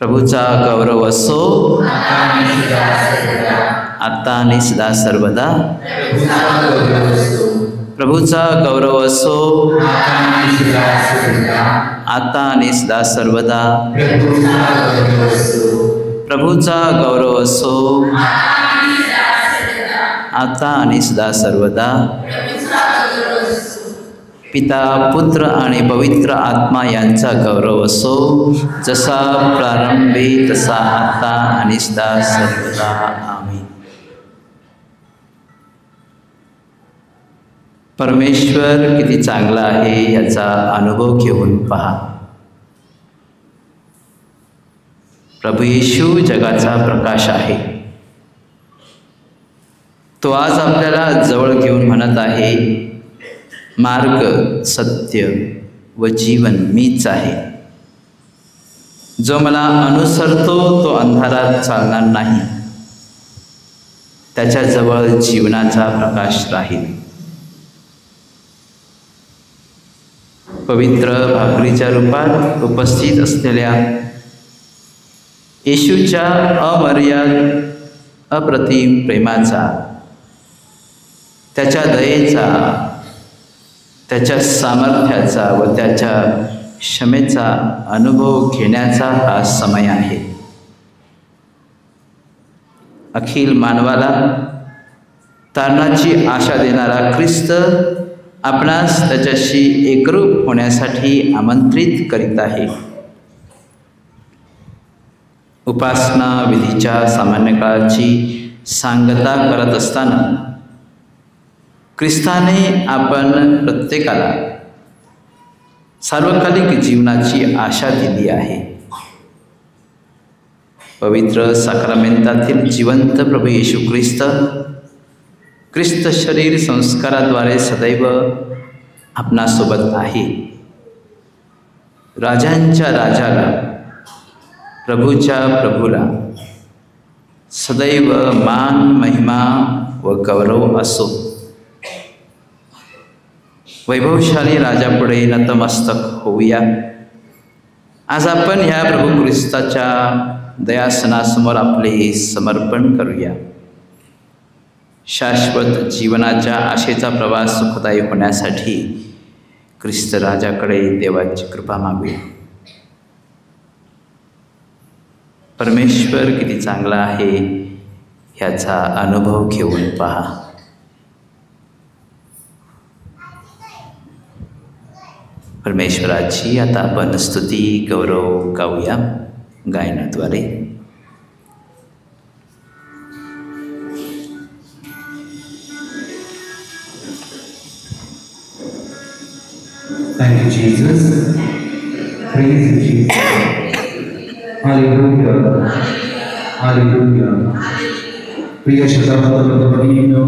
प्रभूचा गौरव असो आता आणि सदा सर्वदा। प्रभूचा गौरव असो आता आणि सदा सर्वदा। प्रभूचा गौरव असो आता आणि सदा सर्वदा। पिता पुत्र आणि पवित्र आत्मा यांचा गौरव असो जसा प्रारंभी तसा आता आणि सदा सर्वदा। आमीन। परमेश्वर किती चांगला आहे याचा अनुभव घेऊन पहा। प्रभू येशू जगाचा प्रकाश आहे। तो आज आपल्याला जवळ घेऊन म्हणत आहे, मार्ग सत्य व जीवन मीच आहे। जो मला अनुसरतो तो अंधारात चालणार नाही, त्याच्याजवळ जीवनाचा प्रकाश राहील। पवित्र भाकरीच्या रूपात उपस्थित असलेल्या येशूच्या अमर्याद अप्रतिम प्रेमाचा, त्याच्या दयेचा, त्याच्या सामर्थ्याचा व त्याच्या क्षमेचा अनुभव घेण्याचा हा समय आहे। अखिल मानवाला तारणाची आशा देणारा ख्रिस्त आपणास त्याच्याशी एकरूप होण्यासाठी आमंत्रित करीत आहे। उपासना विधीच्या सामान्य काळाची सांगता करत असताना ख्रिस्ताने आपण प्रत्येकाला सार्वकालिक जीवनाची आशा दिली आहे। पवित्र साक्रामेंतातील जिवंत प्रभू येशू ख्रिस्त शरीर संस्काराद्वारे सदैव आपणासोबत आहे। राजांच्या राजाला, प्रभूच्या प्रभूला सदैव मान महिमा व गौरव असो। वैभवशाली राजापुढे नतमस्तक होऊया। आज आपण ह्या प्रभू ख्रिस्ताच्या दयासनासमोर आपले समर्पण करूया। शाश्वत जीवनाच्या आशेचा प्रवास सुखदायी होण्यासाठी ख्रिस्त राजाकडे देवाची कृपा मागूया। परमेश्वर किती चांगला आहे ह्याचा अनुभव घेऊन पहा। परमेश्वराची आता आपण स्तुती गौरव गाऊया गायनाद्वारे। Thank you, Jesus. Praise you, Jesus. Hallelujah. Hallelujah. प्रिय श्रोताबंधूंनो,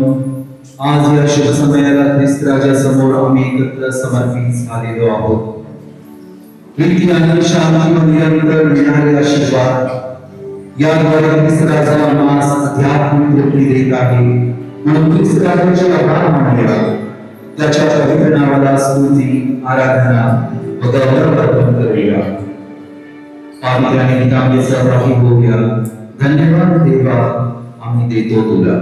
आज या शुभ समयाला ख्रिस्त राजासमोर आम्ही एकत्र समर्पित झालेलो आहोत। प्रीती आणि शांती व निरंतर मिळणारे आशीर्वाद याद्वारे ख्रिस्त राजा आम्हास आध्यात्मिक तृप्ती देत आहे। म्हणून ख्रिस्त राजाचे आभार मानूया, त्याच्या पवित्र नावाला स्तुती, आराधना व गौरव अर्पण करूया। पावित्र आणि निकामी सहभागी होऊया। धन्यवाद देवा, आम्ही देतो तुला।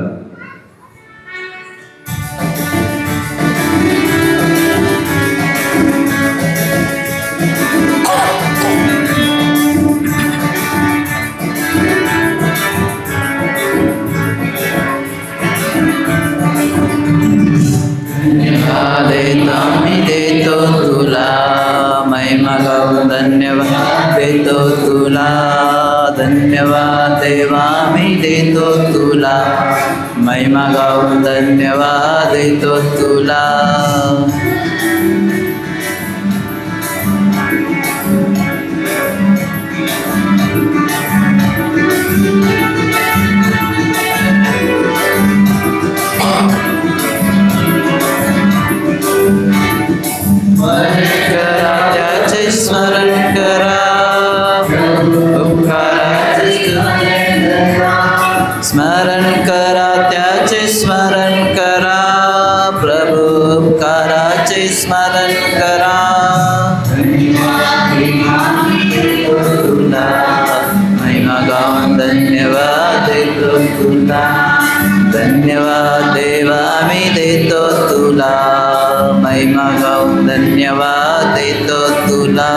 धन्यवाद देतो तुला, धन्यवाद देवा मी देतो तुला, महिमा गाऊन धन्यवाद देतो तुला। स्मरण करा, स्मरण करा त्याचे स्मरण करा, प्रभु उपकाराचे स्मरण करा। तुला तुला धन्यवाद देवा मी देतो तुला महिमा गाऊन धन्यवाद देतो तुला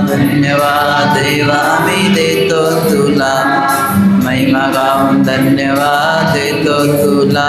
धन्यवाद देवा मी देतो तुला महिमा गाऊन धन्यवाद देतो तुला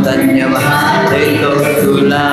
धन्यवाद देतो तुला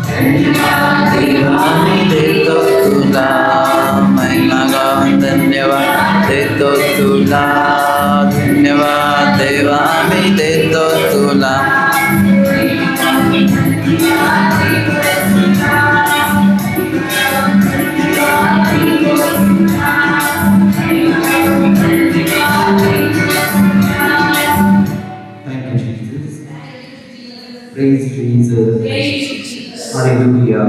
धन्यवाद देवा मी देतो तुला महिमा गाऊन धन्यवाद देतो तुला धन्यवाद देवा मी देतो तुला Praise Jesus. Hallelujah.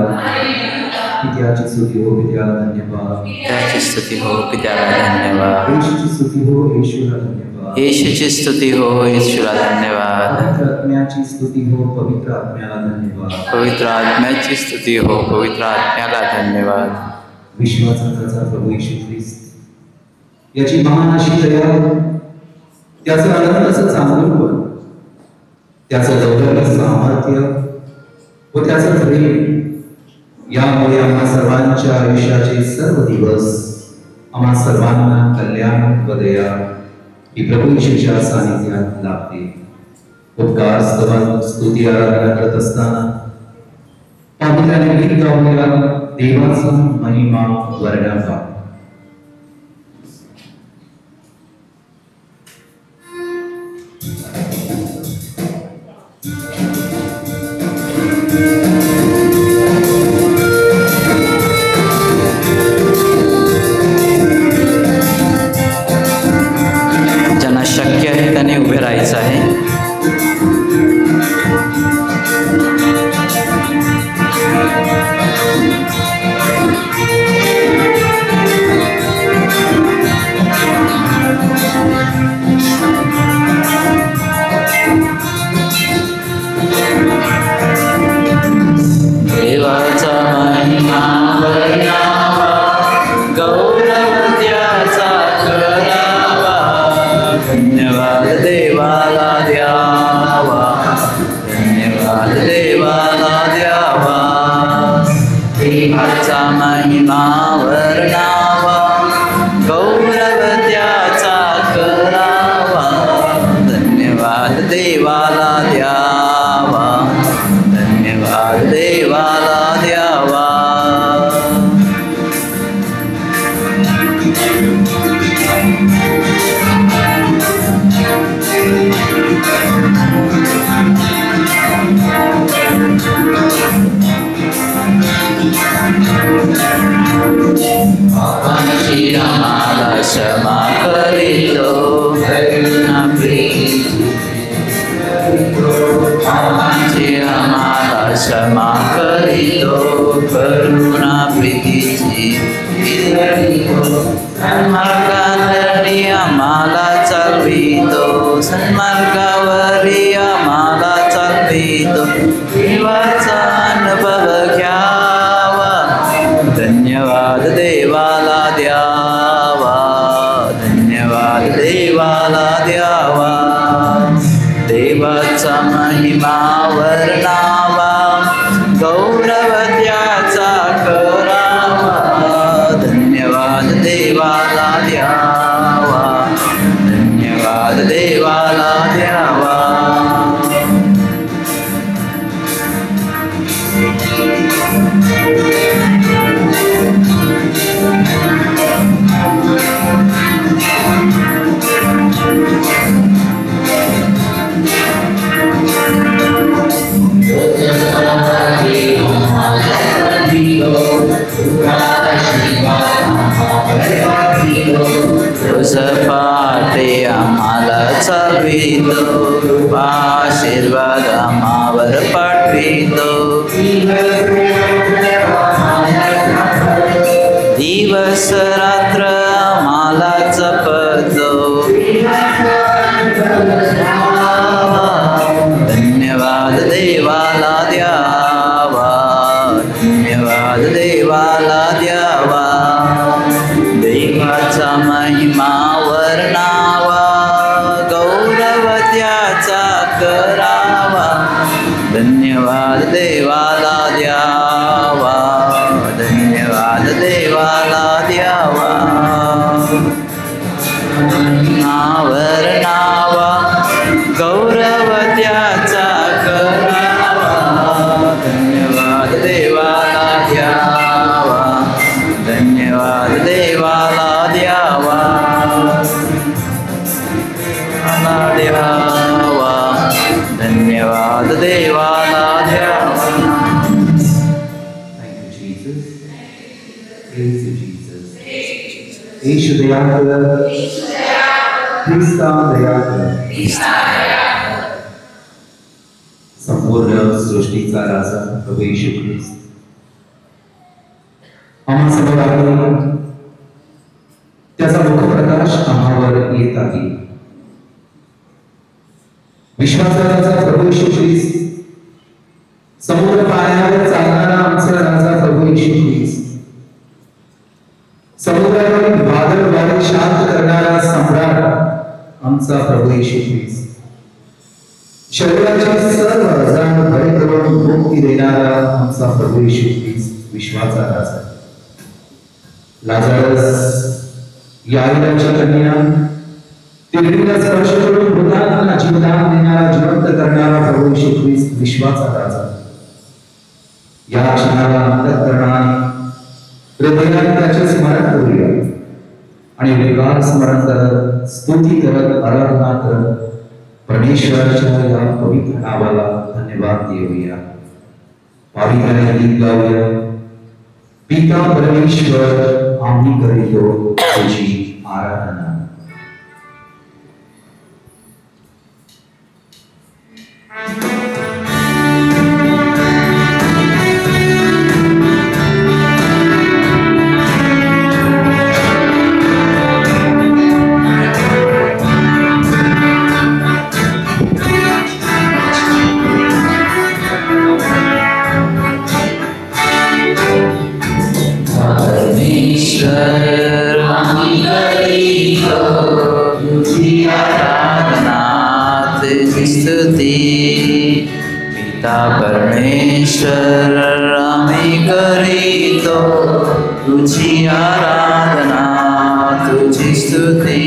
पित्याची स्तुती हो पित्याला धन्यवाद पित्याची स्तुती हो पित्याला धन्यवाद येशूची स्तुती हो येशूला धन्यवाद येशूची स्तुती हो येशूला धन्यवाद पवित्र आत्म्याची स्तुती हो पवित्र आत्म्याला धन्यवाद पवित्र आत्म्याची स्तुती हो पवित्र आत्म्याला धन्यवाद विश्वाचा त्याचा प्रभू येशू ख्रिस्त याची महान अशी दया त्याचं अनंत चांगुलपण त्याचं दौलत सामर्थ्य व त्याचं प्रेम यामुळे आम्हा सर्वांच्या आयुष्याचे सर्व दिवस आम्हा सर्वांना कल्याण व दया ही प्रभू येशूच्या सानिध्यात लाभते. उपकार स्तवन स्तुती आराधना करत असताना पावित्र्याने गीत गाऊया देवाचा महिमा वर्णन. ज्यांना शक्य आहे त्याने उभे राहायचं आहे. देवाचा महिमा वर्णावा गौरव त्याचा करावा धन्यवाद देवाला द्यावा धन्यवाद देवाला द्यावा देवाचा महिमा वर्णावा गौरव त्याचा करावा धन्यवाद देवाला द्यावा धन्यवाद देवाला द्यावा. पापांची आम्हाला क्षमा करीतो करुणा प्रीती पापांची आम्हाला क्षमा करीतो करुणा प्रीतीची सन्मार्गावरी आम्हाला चालवितो सन्मार्गावरी आम्हाला चालवितो देवाचा अनुभव घ्यावा धन्यवाद देवाला द्यावा धन्यवाद देवाला द्यावा देवाचा महिमा वर्णावा गौरव त्याचा करावा धन्यवाद देवाला द्यावा धन्यवाद देवाला द्यावा पहाटे आम्हाला चालवितो आशीर्वाद आम्हावर पाठवितो दिवस रात्र आम्हाला जपतो धन्यवाद देवाला द्यावा धन्यवाद देवाला द्यावा देवाचा महिमा वर्णावा गौरव त्याचा करावा धन्यवाद देवाला द्यावा धन्यवाद देवाला द्यावा वर्णावा गौरव त्याचा करावा धन्यवाद देवाला द्यावा धन्यवाद देवाला द्यावा द्यावा धन्यवाद देवाला द्यावा Thank you, Jesus. Praise you, Jesus. ईशु दया कर ख्रिस्ता दया कर संपूर्ण सृष्टीचा राजा प्रभू येशू ख्रिस्त आम्हा समोर आहे त्याचा मुखप्रकाश आम्हावर येत आहे विश्वासाचा प्रभू येशू ख्रिस्त समुद्र पाण्यावर चालणारा आमचा राजा प्रभू येशू ख्रिस्त समुद्रावरील वादळ वारे शांत करणारा सम्राट आमचा प्रभू येशू ख्रिस्त शरीराचे सर्व आजार बरे करून मुक्ती देणारा आमचा प्रभू येशू ख्रिस्त विश्वाचा राजा लाजारस याईलाची कन्या तिरडीला स्पर्श करून मृतांना जीवदान देणारा जिवंत करणारा प्रभू येशू ख्रिस्त विश्वाचा राजा या क्षणाला अंतःकरणाने हृदयाने त्याचे स्मरण करूया आणि वेगार स्मरण करत स्तुती करत आराधना करत परमेश्वराच्या या पवित्र नावाला धन्यवाद देऊया पावित्र्याने गीत गाऊया पिता परमेश्वर आम्ही करीतो तुझी आराधना पिता परमेश्वर आम्ही करीतो तुझी आराधना तुझी स्तुती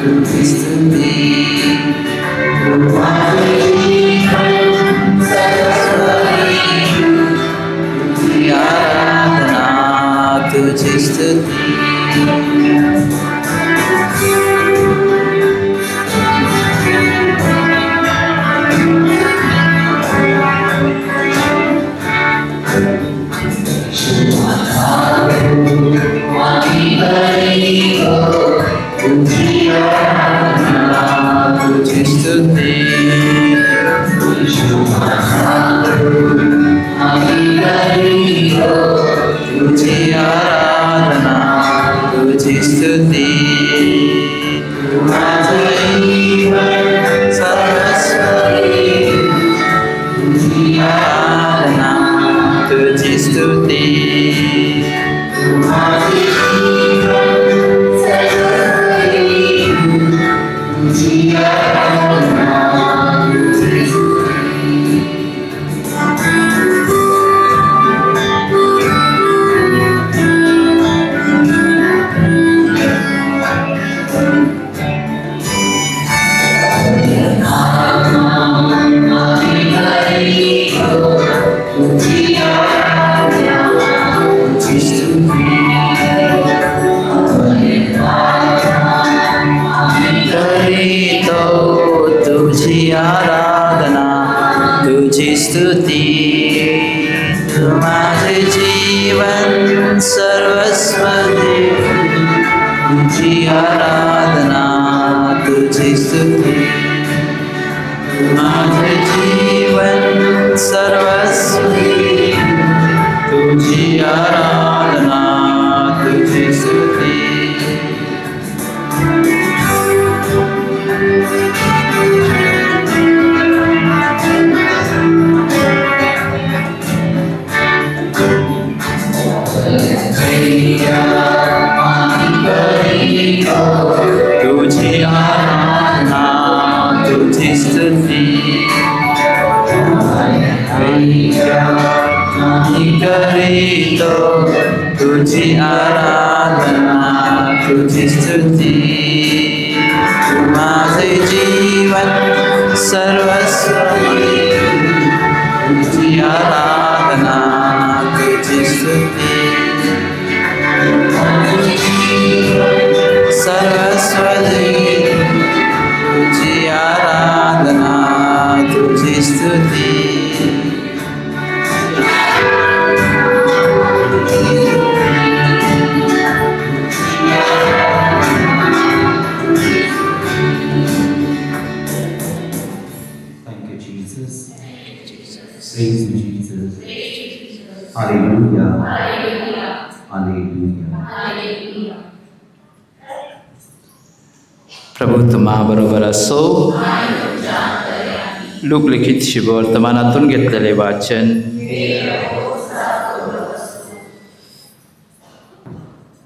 तुझी स्तुती तुझी स्तुती प्रभू तुम्हाबरोबर असो. लोकलिखित शुभवर्तमानातून घेतलेले वाचन.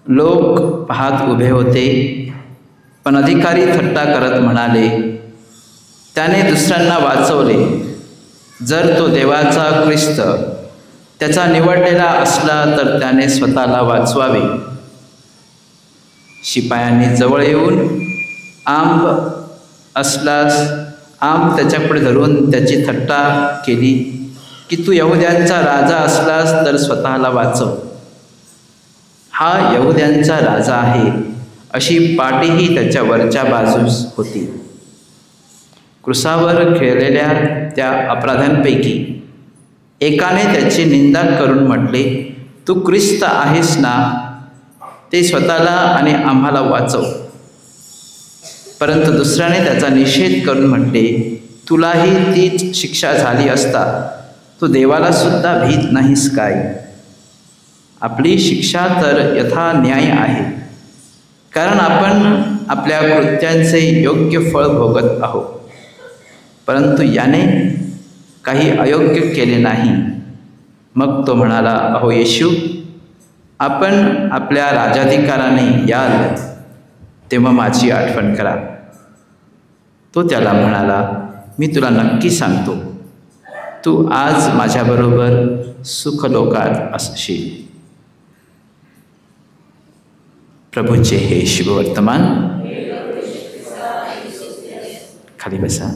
लोक पाहत उभे होते, पण अधिकारी थट्टा करत म्हणाले, त्याने दुसऱ्यांना वाचवले. जर तो देवाचा ख्रिस्त त्याचा निवडलेला असला तर त्याने स्वतःला वाचवावे. शिपायांनी जवळ येऊन आंब त्याच्यापुढे धरून त्याची थट्टा केली की तू यहुद्यांचा राजा असलास तर स्वतःला वाचव. हा यहुद्यांचा राजा आहे अशी पाटीही त्याच्या वरच्या बाजूस होती. क्रुसावर खेळलेल्या त्या अपराध्यांपैकी एकाने त्याची निंदा करून म्हटले, तू ख्रिस्त आहेस ना, ते स्वतःला आणि आम्हाला वाचव. परंतु दुसऱ्याने त्याचा निषेध करून म्हटले, तुलाही तीच शिक्षा झाली असता तू देवाला सुद्धा भीत नाहीस काय? आपली शिक्षा तर यथा न्याय आहे, कारण आपण आपल्या कृत्यांचे योग्य फळ भोगत आहोत. परंतु याने काही अयोग्य केले नाही. मग तो म्हणाला, अहो येशू, आपण आपल्या राजाधिकाराने याल तेव्हा माझी आठवण करा. तो त्याला म्हणाला, मी तुला नक्की सांगतो, तू आज माझ्याबरोबर सुखलोकात असशील. प्रभूचे हे शुभवर्तमान. खाली बसा.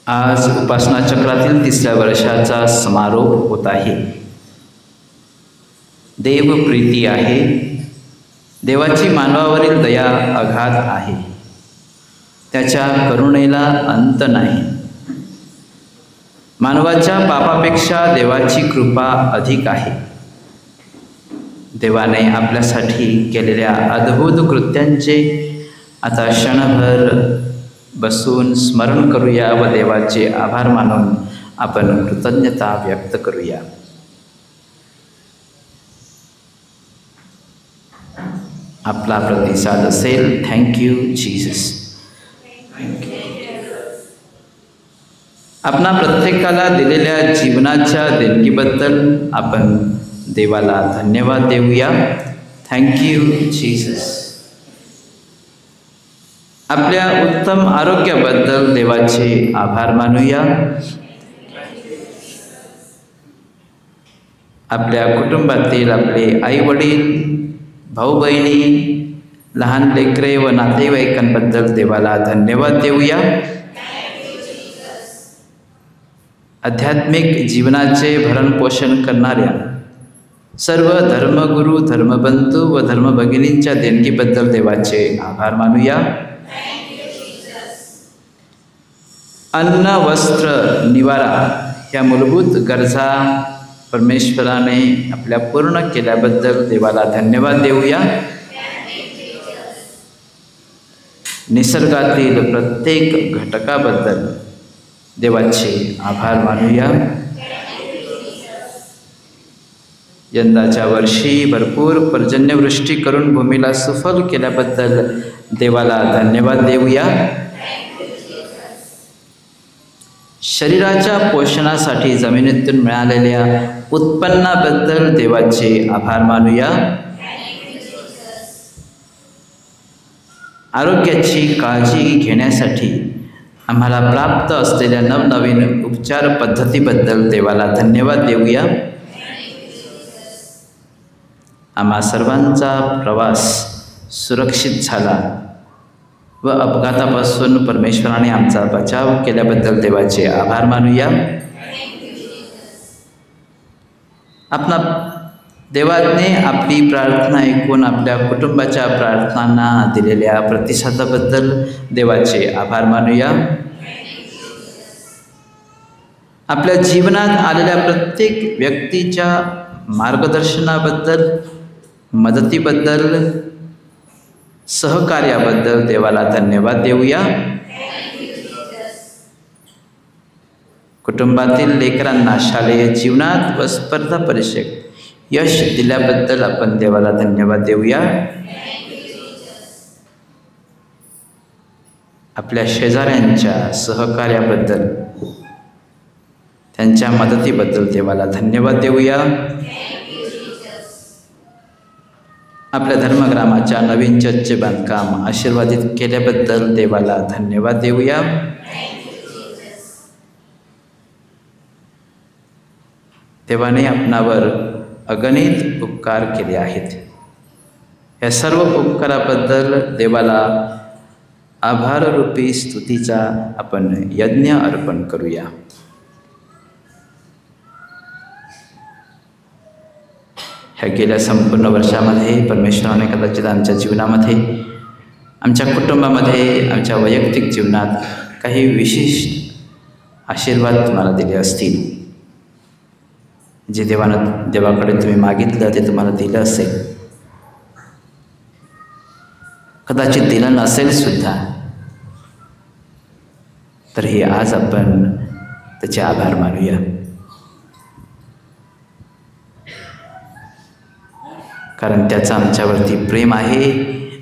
आज उपासना चक्रातील 3ऱ्या वर्षाचा समारोप होत आहे. देवप्रीती आहे. देवाची मानवावरील दया अगाध आहे. त्याच्या करुणेला अंत नाही. मानवाच्या पापापेक्षा देवाची कृपा अधिक आहे. देवाने आपल्यासाठी केलेल्या अद्भुत कृत्यांचे आता क्षणभर बसून स्मरण करूया व देवाचे आभार मानून आपण कृतज्ञता व्यक्त करूया. आपला प्रतिसाद असेल. Thank you Jesus. आपणा प्रत्येकाला दिलेल्या जीवनाच्या देणगीबद्दल आपण देवाला धन्यवाद देऊया. Thank you Jesus. आपल्या उत्तम आरोग्याबद्दल देवाचे आभार मानूया. आपल्या कुटुंबातील आपले आई वडील, भाऊ बहिणी, लहान लेकरे व नातेवाईकांबद्दल देवाला धन्यवाद देऊया. आध्यात्मिक जीवनाचे भरणपोषण करणाऱ्या सर्व धर्मगुरू, धर्मबंधू व धर्मभगिनींच्या देणगीबद्दल देवाचे आभार मानूया. अन्न, वस्त्र, निवारा ह्या मूलभूत गरजा परमेश्वराने आपल्या पूर्ण केल्याबद्दल देवाला धन्यवाद देऊया. निसर्गातील प्रत्येक घटकाबद्दल देवाचे आभार मानूया. यंदाच्या वर्षी भरपूर पर्जन्यवृष्टी करून भूमीला सुफल केल्याबद्दल देवाला धन्यवाद देऊया. शरीराच्या पोषणासाठी जमिनीतून मिळालेल्या उत्पन्नाबद्दल देवाचे आभार मानूया. आरोग्याची काळजी घेण्यासाठी आम्हाला प्राप्त असलेल्या नवनवीन उपचार पद्धतीबद्दल देवाला धन्यवाद देऊया. आम्हा सर्वांचा प्रवास सुरक्षित झाला व अपघातापासून परमेश्वराने आमचा बचाव केल्याबद्दल देवाचे आभार मानूया. आपणा देवाने आपली प्रार्थना ऐकून आपल्या कुटुंबाच्या प्रार्थनांना दिलेल्या प्रतिसादाबद्दल देवाचे आभार मानूया. आपल्या जीवनात आलेल्या प्रत्येक व्यक्तीच्या मार्गदर्शनाबद्दल, मदतीबद्दल, सहकार्याबद्दल देवाला धन्यवाद देऊया. कुटुंबातील लेकरांना शालेय जीवनात व स्पर्धा परीक्षेत यश दिल्याबद्दल आपण देवाला धन्यवाद देऊया. आपल्या शेजाऱ्यांच्या सहकार्याबद्दल, त्यांच्या मदतीबद्दल देवाला धन्यवाद देऊया. आपल्या धर्मग्रामाच्या नवीन चर्चचे बांधकाम आशीर्वादित केल्याबद्दल देवाला धन्यवाद देऊया. देवाने आपणावर अगणित उपकार केले आहेत. या सर्व उपकाराबद्दल देवाला आभाररूपी स्तुतीचा आपण यज्ञ अर्पण करूया. ह्या गेल्या संपूर्ण वर्षामध्ये परमेश्वराने कदाचित आमच्या जीवनामध्ये, आमच्या कुटुंबामध्ये, आमच्या वैयक्तिक जीवनात काही विशिष्ट आशीर्वाद तुम्हाला दिले असतील. जे देवाकडे तुम्ही मागितलं ते तुम्हाला दिलं असेल, कदाचित दिलं नसेल सुद्धा, तरीही आज आपण त्याचे आभार मानूया. कारण त्याचं आमच्यावरती प्रेम आहे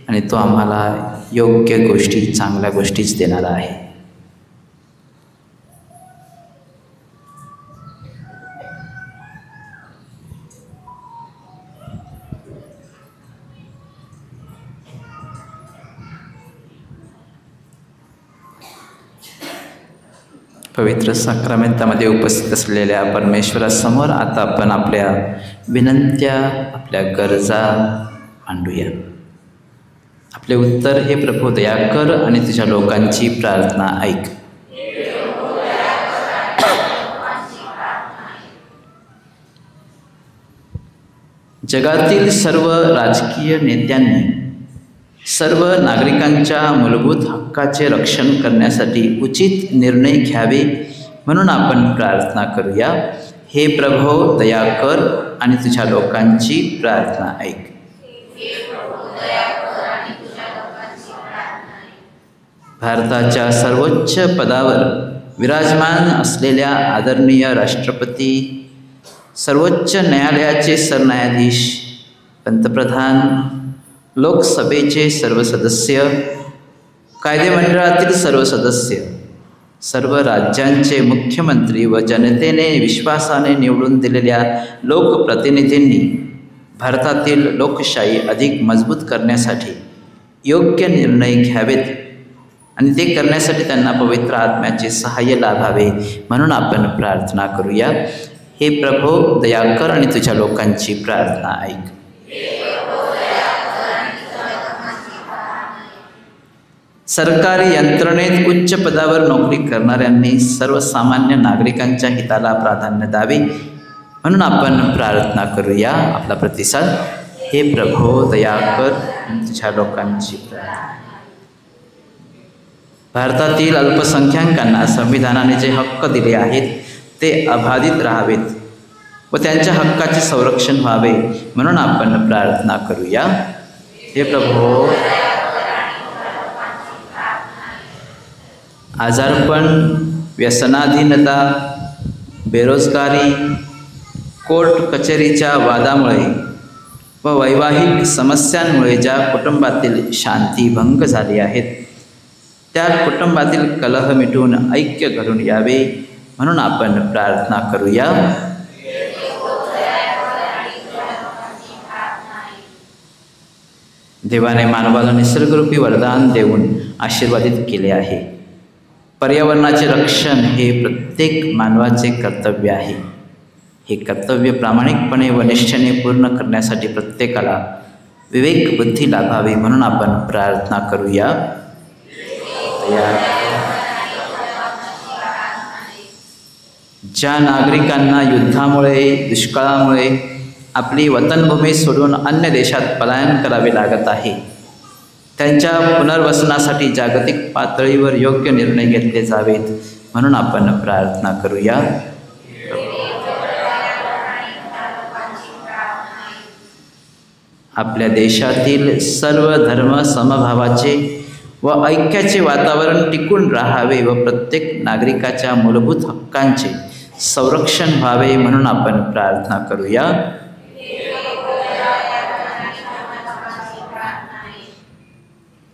आणि तो आम्हाला योग्य गोष्टी, चांगल्या गोष्टीच देणारा आहे. पवित्र साक्रामेंतामध्ये उपस्थित असलेल्या परमेश्वरासमोर आता आपण आपल्या विनंत्या, आपल्या गरजा मांडूया. आपले उत्तर, हे प्रभू दया कर आणि तुझ्या लोकांची प्रार्थना ऐक. जगातील सर्व राजकीय नेत्यांनी सर्व नागरिकांच्या मूलभूत हक्काचे रक्षण करण्यासाठी उचित निर्णय घ्यावे म्हणून आपण प्रार्थना करूया. हे प्रभो दया कर आणि तुझ्या लोकांची प्रार्थना ऐक. भारताच्या सर्वोच्च पदावर विराजमान असलेल्या आदरणीय राष्ट्रपती, सर्वोच्च न्यायालयाचे सरन्यायाधीश, पंतप्रधान लोकसभेचे सर्व सदस्य, कायदेमंडळातील सर्व सदस्य, सर्व राज्यांचे मुख्यमंत्री व जनतेने विश्वासाने निवडून दिलेल्या लोकप्रतिनिधींनी भारतातील लोकशाही अधिक मजबूत करण्यासाठी योग्य निर्णय घ्यावेत आणि ते करण्यासाठी त्यांना पवित्र आत्म्याचे सहाय्य लाभावे म्हणून आपण प्रार्थना करूया. हे प्रभो, दया कर आणि तुझ्या लोकांची प्रार्थना ऐक. सरकारी यंत्रणेत उच्च पदावर नोकरी करणाऱ्यांनी सर्वसामान्य नागरिकांच्या हिताला प्राधान्य द्यावे म्हणून आपण प्रार्थना करूया. आपला प्रतिसाद. हे प्रभो, दया कर आणि तुझ्या लोकांची प्रार्थना. भारतातील अल्पसंख्याकांना संविधानाने जे हक्क दिले आहेत ते अबाधित राहावेत व त्यांच्या हक्काचे संरक्षण व्हावे म्हणून आपण प्रार्थना करूया. हे प्रभो, आजारपण, व्यसनाधीनता, बेरोजगारी, कोर्ट कचेरीच्या वादामुळे व वैवाहिक समस्यांमुळे ज्या कुटुंबातील शांती भंग झाली आहेत त्या कुटुंबातील कलह मिटून ऐक्य घडून यावे म्हणून आपण प्रार्थना करूया. देवाने मानवाला निसर्गरूपी वरदान देऊन आशीर्वादित केले आहे. पर्यावरणाचे रक्षण हे प्रत्येक मानवाचे कर्तव्य आहे. हे कर्तव्य प्रामाणिकपणे व निष्ठेने पूर्ण करण्यासाठी प्रत्येकाला विवेक बुद्धी लाभावी म्हणून आपण प्रार्थना करूया. ज्या नागरिकांना युद्धामुळे, दुष्काळामुळे आपली वतनभूमी सोडून अन्य देशात पलायन करावे लागत आहे त्यांच्या पुनर्वसनासाठी जागतिक पातळीवर योग्य निर्णय घेतले जावेत म्हणून आपण प्रार्थना करूया. आपल्या देशातील सर्व धर्म समभावाचे व ऐक्याचे वातावरण टिकून राहावे व प्रत्येक नागरिकाच्या मूलभूत हक्कांचे संरक्षण व्हावे म्हणून आपण प्रार्थना करूया.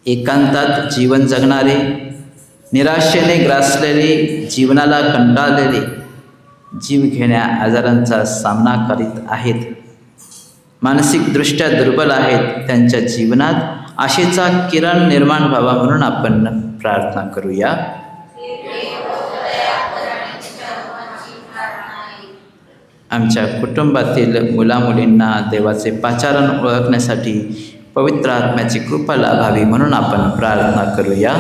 एकांतात जीवन जगणारे, निराशेने ग्रासलेले, जीवनाला कंटाळलेले, जीवघेण्या आजारांचा सामना करीत आहेत, मानसिकदृष्ट्या दुर्बल आहेत, त्यांच्या जीवनात आशेचा किरण निर्माण व्हावा म्हणून आपण प्रार्थना करूया. आमच्या कुटुंबातील मुलामुलींना देवाचे पाचारण ओळखण्यासाठी पवित्र आत्म्याची कृपा लाभावी म्हणून आपण प्रार्थना करूया.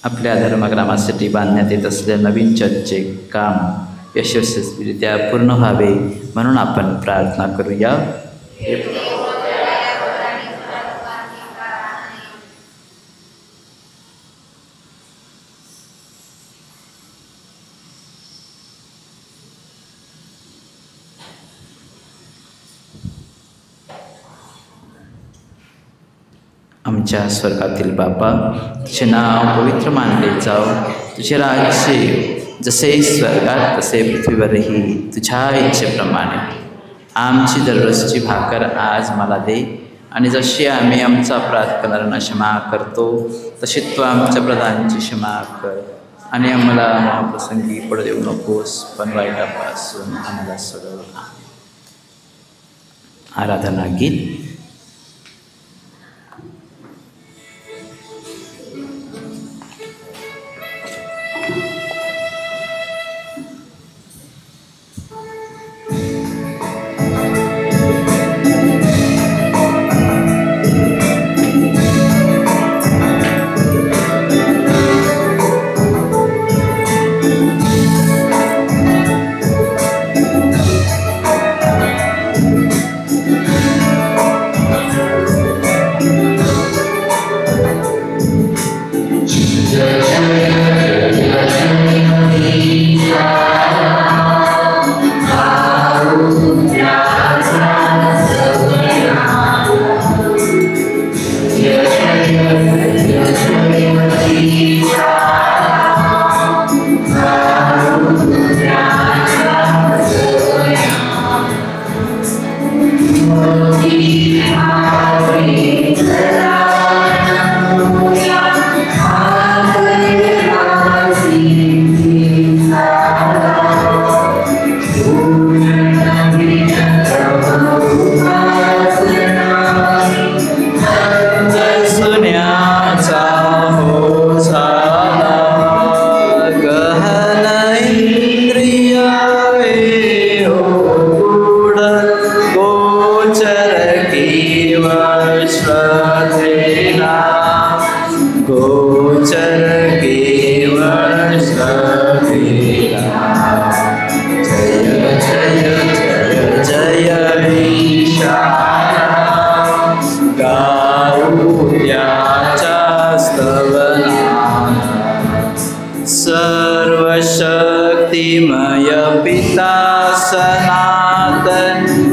आपल्या धर्मग्रामासाठी बांधण्यात येत असलेल्या नवीन चर्चचे काम यशस्वीरित्या पूर्ण व्हावे म्हणून आपण प्रार्थना करूया. आमच्या स्वर्गातील बापा, तुझे नाव पवित्र मानले जाओ, तुझे राज्य येऊ, जसे स्वर्गात तसे पृथ्वीवरही तुझ्या इच्छेप्रमाणे. आमची दररोजची भाकर आज मला दे आणि जशी आम्ही आमचा अपराध करणाऱ्यांना क्षमा करतो तशी तू आमच्या अपराधांची क्षमा कर आणि आम्हाला महाप्रसंगी पडू देऊ नकोस पण वाईटापासून आम्हाला सोडव. आराधना गीत.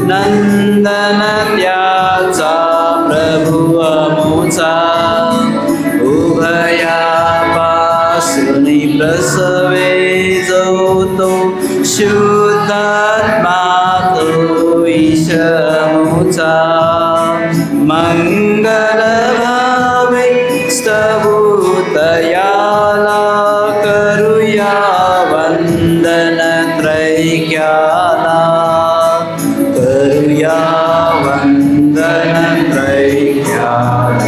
नंदन त्याचा प्रभु अमुचा उभयापासून प्रसवे जो तो शुद्धात्मा तो ईशमुचा मंगल भावे स्तवुतयाला करूया वंदन त्रैक्याला करूया वंदन त्रैक्याला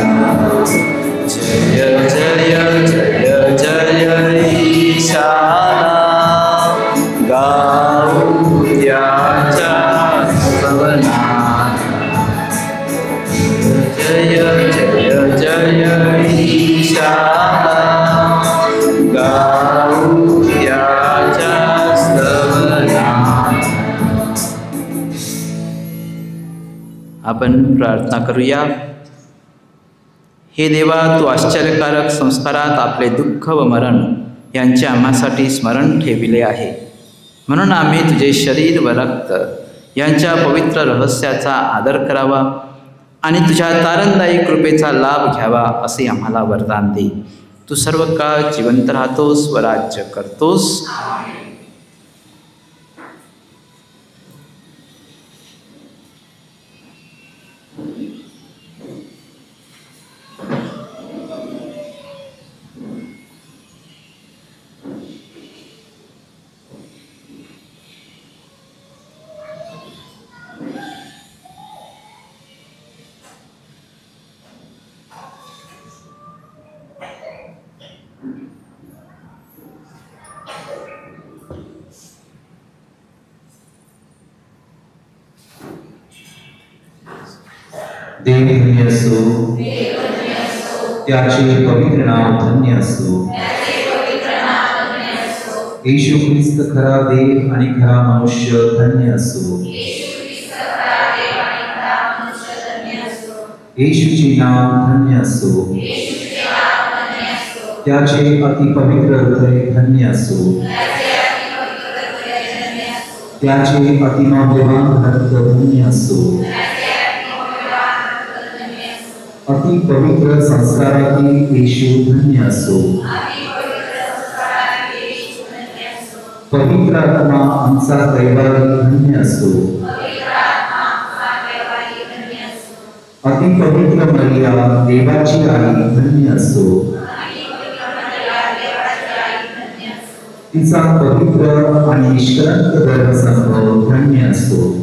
जय जय जय जय ईशाला गाऊ त्याच्या स्तवनात जय जय जय ईशाला गाऊ त्याच्या स्तवनात. आपण प्रार्थना करूया. हे देवा, तू आश्चर्यकारक संस्कारात आपले दुःख व मरण यांचे आम्हासाठी स्मरण ठेविले आहे. म्हणून आम्ही तुझे शरीर व रक्त यांच्या पवित्र रहस्याचा आदर करावा आणि तुझ्या तारणदायी कृपेचा लाभ घ्यावा असे आम्हाला वरदान दे. तू सर्व काळ जिवंत राहतोस व राज्य करतोस. देव धन्य असो, त्याचे पवित्र नाव धन्य असो. येशू ख्रिस्त खरा देव आणि खरा मनुष्य धन्य असो. येशूचे नाव धन्य असो. त्याचे अतिपवित्र हृदय धन्य असो. त्याचे अतिमौल्यवान रक्त धन्य असो. अति पवित्र संस्कारातील येशू धन्य असो. पवित्र आत्मा आमचा दैवारी धन्य असो. अति पवित्र मरिया देवाची आई धन्य असो. तिचा पवित्र आणि निष्कलंक धर्मसंभव धन्य असो.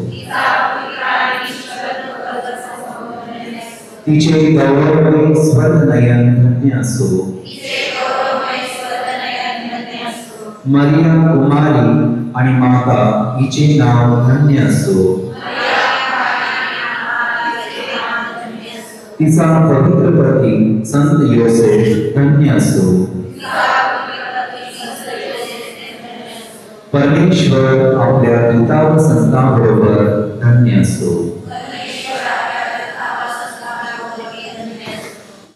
तिचे गौरवमय स्वर्णनयन धन्य असो. मरिया कुमारी आणि माता हिचे नाव धन्य असो. तिचा पवित्र पती संत योसेफ धन्य असो. परमेश्वर आपल्या दूता व संतांबरोबर धन्य असो.